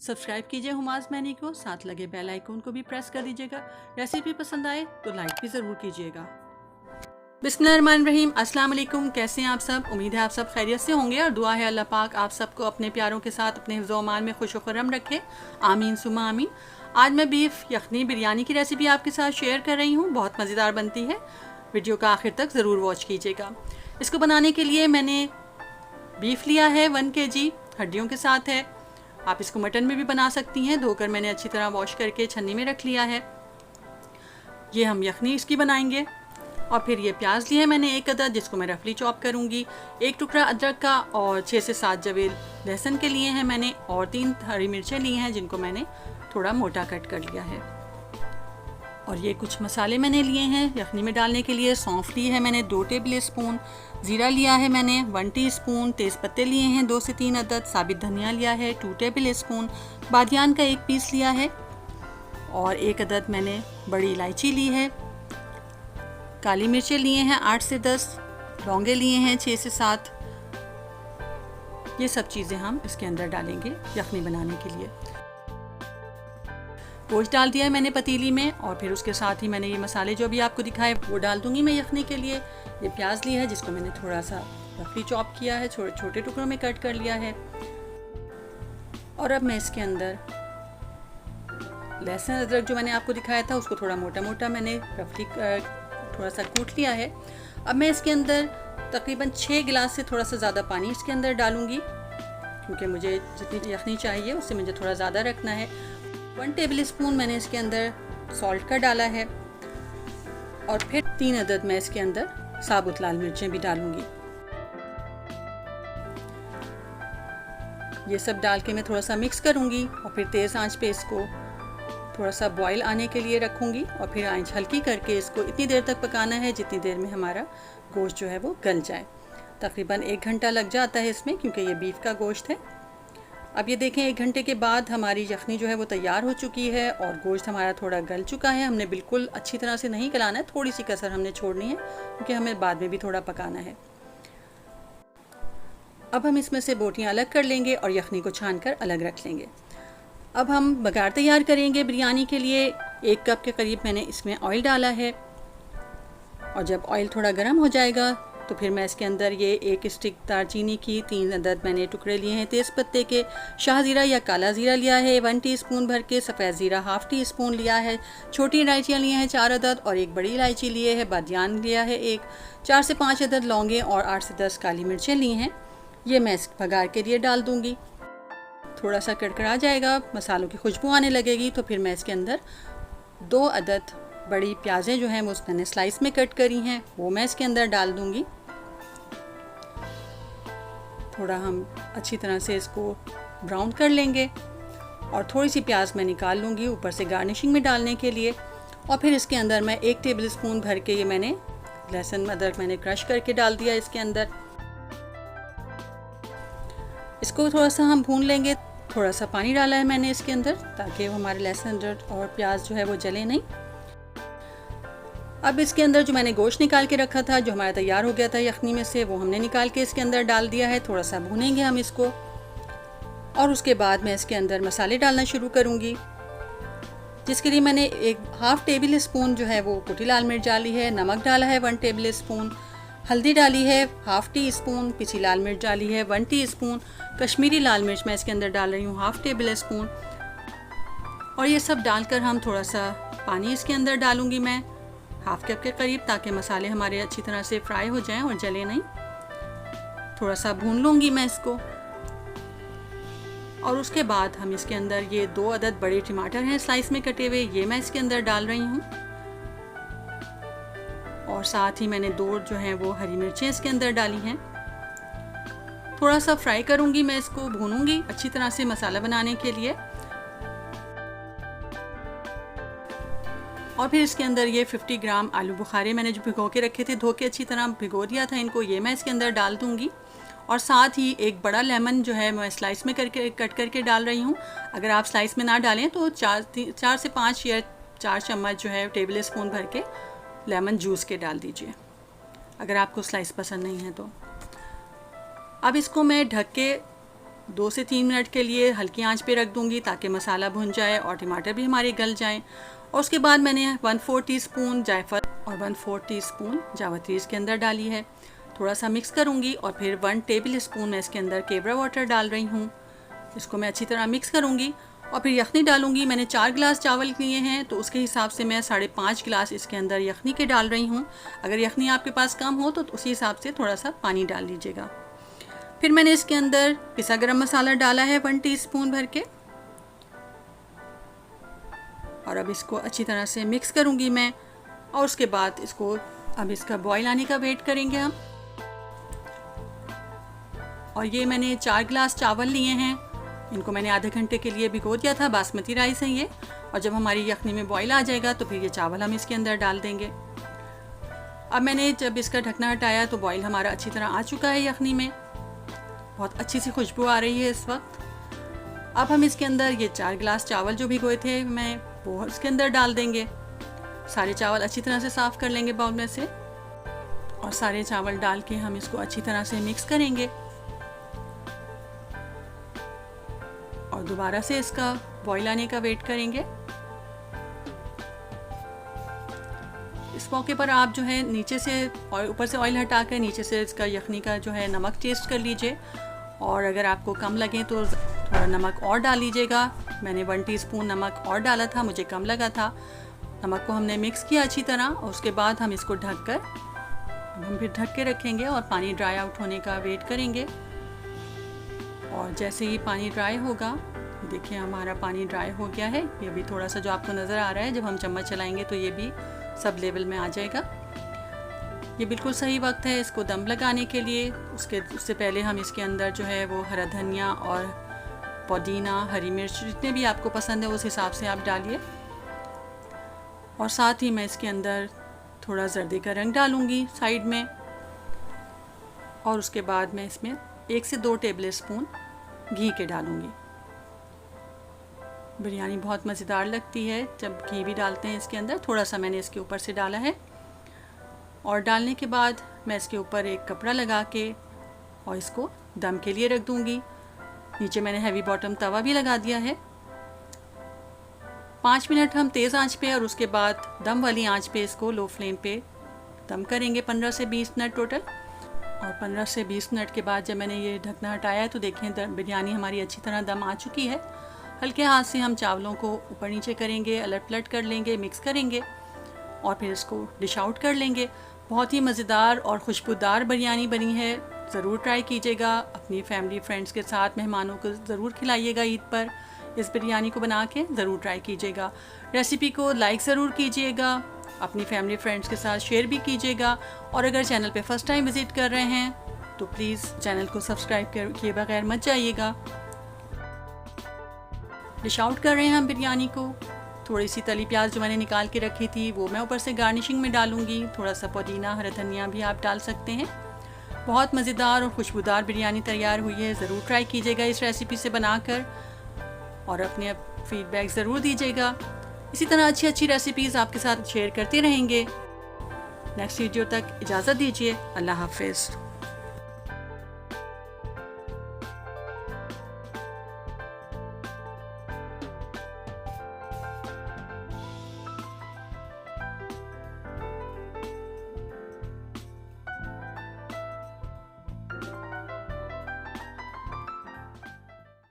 Subscribe कीजिए hummus many को, साथ लगे बेल आइकन को भी प्रेस कर दीजिएगा। रेसिपी पसंद आए तो लाइक भी ज़रूर कीजिएगा। बिस्मिल्लाहिर्रहमानिर्रहीम, अस्सलाम वालेकुम। कैसे हैं आप सब? उम्मीद है आप सब खैरियत से होंगे और दुआ है अल्लाह पाक आप सबको अपने प्यारों के साथ अपने हिफ्ज़ व अमान में खुश व खुर्रम रखे। आमीन सुमा आमीन। आज मैं बीफ यखनी बिरयानी की रेसिपी आपके साथ शेयर कर रही हूँ। बहुत मज़ेदार बनती है। वीडियो का आखिर तक ज़रूर वॉच कीजिएगा। इसको बनाने के लिए मैंने बीफ लिया है 1 kg, हड्डियों के साथ है। आप इसको मटन में भी बना सकती हैं। धोकर मैंने अच्छी तरह वॉश करके छन्नी में रख लिया है। ये हम यखनी इसकी बनाएंगे। और फिर ये प्याज लिया है मैंने 1 अदद, जिसको मैं रफली चॉप करूँगी। 1 टुकड़ा अदरक का और 6 से 7 जवेल लहसुन के लिए हैं मैंने, और 3 हरी मिर्चें ली हैं जिनको मैंने थोड़ा मोटा कट कर लिया है। और ये कुछ मसाले मैंने लिए हैं यखनी में डालने के लिए। सौंफ ली है मैंने 2 टेबल स्पून, ज़ीरा लिया है मैंने 1 टीस्पून, तेज़पत्ते लिए हैं 2 से 3 अदद, साबित धनिया लिया है 2 टेबल स्पून, बादियान का 1 पीस लिया है, और 1 अदद मैंने बड़ी इलायची ली है। काली मिर्चें लिए हैं 8 से 10, लौंगे लिए हैं 6 से 7। ये सब चीज़ें हम इसके अंदर डालेंगे यखनी बनाने के लिए। गोश्त डाल दिया है मैंने पतीली में, और फिर उसके साथ ही मैंने ये मसाले जो भी आपको दिखाए वो डाल दूंगी मैं यखनी के लिए। ये प्याज लिया है जिसको मैंने थोड़ा सा रफली चॉप किया है, छोटे छोटे टुकड़ों में कट कर लिया है। और अब मैं इसके अंदर लहसुन अदरक जो मैंने आपको दिखाया था उसको थोड़ा मोटा मोटा मैंने रफली थोड़ा सा कूट लिया है। अब मैं इसके अंदर तकरीबन 6 गिलास से थोड़ा सा ज़्यादा पानी इसके अंदर डालूंगी, क्योंकि मुझे जितनी यखनी चाहिए उससे मुझे थोड़ा ज़्यादा रखना है। 1 टेबल स्पून मैंने इसके अंदर सॉल्ट का डाला है, और फिर 3 अदद मैं इसके अंदर साबुत लाल मिर्चें भी डालूंगी। ये सब डाल के मैं थोड़ा सा मिक्स करूंगी, और फिर तेज़ आंच पे इसको थोड़ा सा बॉईल आने के लिए रखूंगी, और फिर आंच हल्की करके इसको इतनी देर तक पकाना है जितनी देर में हमारा गोश्त जो है वो गल जाए। तकरीबन 1 घंटा लग जाता है इसमें, क्योंकि ये बीफ का गोश्त है। अब ये देखें 1 घंटे के बाद हमारी यखनी जो है वो तैयार हो चुकी है, और गोश्त हमारा थोड़ा गल चुका है। हमने बिल्कुल अच्छी तरह से नहीं गलाना है, थोड़ी सी कसर हमने छोड़नी है, क्योंकि हमें बाद में भी थोड़ा पकाना है। अब हम इसमें से बोटियाँ अलग कर लेंगे और यखनी को छान कर अलग रख लेंगे। अब हम बघार तैयार करेंगे बिरयानी के लिए। 1 कप के करीब मैंने इसमें ऑयल डाला है, और जब ऑयल थोड़ा गर्म हो जाएगा तो फिर मैं इसके अंदर ये 1 स्टिक दालचीनी की 3 अदद मैंने टुकड़े लिए हैं तेज़पत्ते के, शाह ज़ीरा या काला ज़ीरा लिया है 1 टीस्पून भर के, सफ़ेद ज़ीरा ½ टीस्पून लिया है, छोटी इलायचियाँ लिए हैं 4 अदद, और 1 बड़ी इलायची लिए है, बादियान लिया है 1, 4 से 5 अदद लौंगे, और 8 से 10 काली मिर्चें ली हैं। ये मैं इस बघार के लिए डाल दूँगी। थोड़ा सा कड़कड़ा जाएगा, मसालों की खुशबू आने लगेगी, तो फिर मैं इसके अंदर 2 अदद बड़ी प्याज़ें जो हैं वो मैंने स्लाइस में कट करी हैं वो मैं इसके अंदर डाल दूँगी। थोड़ा हम अच्छी तरह से इसको ब्राउन कर लेंगे, और थोड़ी सी प्याज मैं निकाल लूँगी ऊपर से गार्निशिंग में डालने के लिए। और फिर इसके अंदर मैं 1 टेबल स्पून भर के ये मैंने लहसुन अदरक मैंने क्रश करके डाल दिया इसके अंदर। इसको थोड़ा सा हम भून लेंगे। थोड़ा सा पानी डाला है मैंने इसके अंदर, ताकि वो हमारे लहसुन अदरक और प्याज जो है वो जले नहीं। अब इसके अंदर जो मैंने गोश्त निकाल के रखा था, जो हमारा तैयार हो गया था यखनी में से, वो हमने निकाल के इसके अंदर डाल दिया है। थोड़ा सा भूनेंगे हम इसको, और उसके बाद मैं इसके अंदर मसाले डालना शुरू करूँगी, जिसके लिए मैंने 1/2 टेबल स्पून जो है वो कुटी लाल मिर्च डाली है, नमक डाला है 1 टेबल स्पून, हल्दी डाली है ½ टीस्पून, पिसी लाल मिर्च डाली है 1 टीस्पून, कश्मीरी लाल मिर्च मैं इसके अंदर डाल रही हूँ ½ टेबल स्पून। और ये सब डालकर हम थोड़ा सा पानी इसके अंदर डालूँगी मैं ½ कप के करीब, ताकि मसाले हमारे अच्छी तरह से फ्राई हो जाएं और जले नहीं। थोड़ा सा भून लूँगी मैं इसको, और उसके बाद हम इसके अंदर ये 2 अदद बड़े टमाटर हैं स्लाइस में कटे हुए, ये मैं इसके अंदर डाल रही हूँ। और साथ ही मैंने 2 जो हैं वो हरी मिर्चें इसके अंदर डाली हैं। थोड़ा सा फ्राई करूँगी मैं इसको, भूनूंगी अच्छी तरह से मसाला बनाने के लिए। और फिर इसके अंदर ये 50 ग्राम आलू बुखारे मैंने जो भिगो के रखे थे, धो के अच्छी तरह भिगो दिया था इनको, ये मैं इसके अंदर डाल दूँगी। और साथ ही 1 बड़ा लेमन जो है मैं स्लाइस में करके कट करके डाल रही हूँ। अगर आप स्लाइस में ना डालें तो 4 से 5 या 4 चम्मच जो है टेबल स्पून भर के लेमन जूस के डाल दीजिए, अगर आपको स्लाइस पसंद नहीं है तो। अब इसको मैं ढक के 2 से 3 मिनट के लिए हल्की आंच पे रख दूंगी ताकि मसाला भुन जाए और टमाटर भी हमारे गल जाएं। और उसके बाद मैंने 1/4 टीस्पून जायफल और 1/4 टीस्पून जावित्री इसके अंदर डाली है। थोड़ा सा मिक्स करूंगी और फिर 1 टेबल स्पून मैं इसके अंदर केवड़ा वाटर डाल रही हूँ। इसको मैं अच्छी तरह मिक्स करूंगी और फिर यखनी डालूंगी। मैंने 4 गिलास चावल लिए हैं तो उसके हिसाब से मैं 5.5 गिलास इसके अंदर यखनी के डाल रही हूँ। अगर यखनी आपके पास कम हो तो उसी हिसाब से थोड़ा सा पानी डाल लीजिएगा। फिर मैंने इसके अंदर पिसा गरम मसाला डाला है 1 टीस्पून भर के, और अब इसको अच्छी तरह से मिक्स करूंगी मैं। और उसके बाद इसको अब इसका बॉईल आने का वेट करेंगे हम। और ये मैंने 4 गिलास चावल लिए हैं, इनको मैंने आधे घंटे के लिए भिगो दिया था। बासमती राइस है ये। और जब हमारी यखनी में बॉईल आ जाएगा तो फिर ये चावल हम इसके अंदर डाल देंगे। अब मैंने जब इसका ढकना हटाया तो बॉईल हमारा अच्छी तरह आ चुका है यखनी में। बहुत अच्छी सी खुशबू आ रही है इस वक्त। अब हम इसके अंदर ये 4 गिलास चावल जो भिगोए थे मैं वो इसके अंदर डाल देंगे। सारे चावल अच्छी तरह से साफ़ कर लेंगे बाउल में से, और सारे चावल डाल के हम इसको अच्छी तरह से मिक्स करेंगे। और दोबारा से इसका बॉईल आने का वेट करेंगे। इस मौके पर आप जो है नीचे से और ऊपर से ऑयल हटा कर नीचे से इसका यखनी का जो है नमक टेस्ट कर लीजिए, और अगर आपको कम लगे तो थोड़ा नमक और डाल लीजिएगा। मैंने 1 टीस्पून नमक और डाला था, मुझे कम लगा था। नमक को हमने मिक्स किया अच्छी तरह, और उसके बाद हम इसको हम फिर ढक के रखेंगे और पानी ड्राई आउट होने का वेट करेंगे। और जैसे ही पानी ड्राई होगा, देखिए हमारा पानी ड्राई हो गया है। ये भी थोड़ा सा जो आपको नज़र आ रहा है, जब हम चम्मच चलाएंगे तो ये भी सब लेवल में आ जाएगा। ये बिल्कुल सही वक्त है इसको दम लगाने के लिए। उससे पहले हम इसके अंदर जो है वो हरा धनिया और पुदीना, हरी मिर्च जितने भी आपको पसंद है उस हिसाब से आप डालिए। और साथ ही मैं इसके अंदर थोड़ा जर्दे का रंग डालूंगी साइड में। और उसके बाद मैं इसमें 1 से 2 टेबल स्पून घी के डालूंगी। बिरयानी बहुत मज़ेदार लगती है जब घी भी डालते हैं इसके अंदर। थोड़ा सा मैंने इसके ऊपर से डाला है, और डालने के बाद मैं इसके ऊपर एक कपड़ा लगा के और इसको दम के लिए रख दूंगी। नीचे मैंने हैवी बॉटम तवा भी लगा दिया है। 5 मिनट हम तेज़ आंच पे और उसके बाद दम वाली आंच पे इसको लो फ्लेम पे दम करेंगे 15 से 20 मिनट टोटल। और 15 से 20 मिनट के बाद जब मैंने ये ढकना हटाया तो देखें बिरयानी हमारी अच्छी तरह दम आ चुकी है। हल्के हाथ से हम चावलों को ऊपर नीचे करेंगे, अलट पलट कर लेंगे, मिक्स करेंगे और फिर इसको डिश आउट कर लेंगे। बहुत ही मज़ेदार और खुशबूदार बिरयानी बनी है। ज़रूर ट्राई कीजिएगा, अपनी फैमिली फ्रेंड्स के साथ मेहमानों को ज़रूर खिलाइएगा। ईद पर इस बिरयानी को बना के ज़रूर ट्राई कीजिएगा। रेसिपी को लाइक ज़रूर कीजिएगा, अपनी फैमिली फ्रेंड्स के साथ शेयर भी कीजिएगा। और अगर चैनल पे फर्स्ट टाइम विज़िट कर रहे हैं तो प्लीज़ चैनल को सब्सक्राइब किए बगैर मत जाइएगा। डिश आउट कर रहे हैं हम बिरयानी को। थोड़ी सी तली प्याज जो मैंने निकाल के रखी थी वो मैं ऊपर से गार्निशिंग में डालूंगी। थोड़ा सा पुदीना, हरा धनिया भी आप डाल सकते हैं। बहुत मज़ेदार और खुशबूदार बिरयानी तैयार हुई है। ज़रूर ट्राई कीजिएगा इस रेसिपी से बनाकर, और अपने फीडबैक ज़रूर दीजिएगा। इसी तरह अच्छी रेसिपीज़ आपके साथ शेयर करते रहेंगे। नेक्स्ट वीडियो तक इजाज़त दीजिए। अल्लाह हाफ़िज़।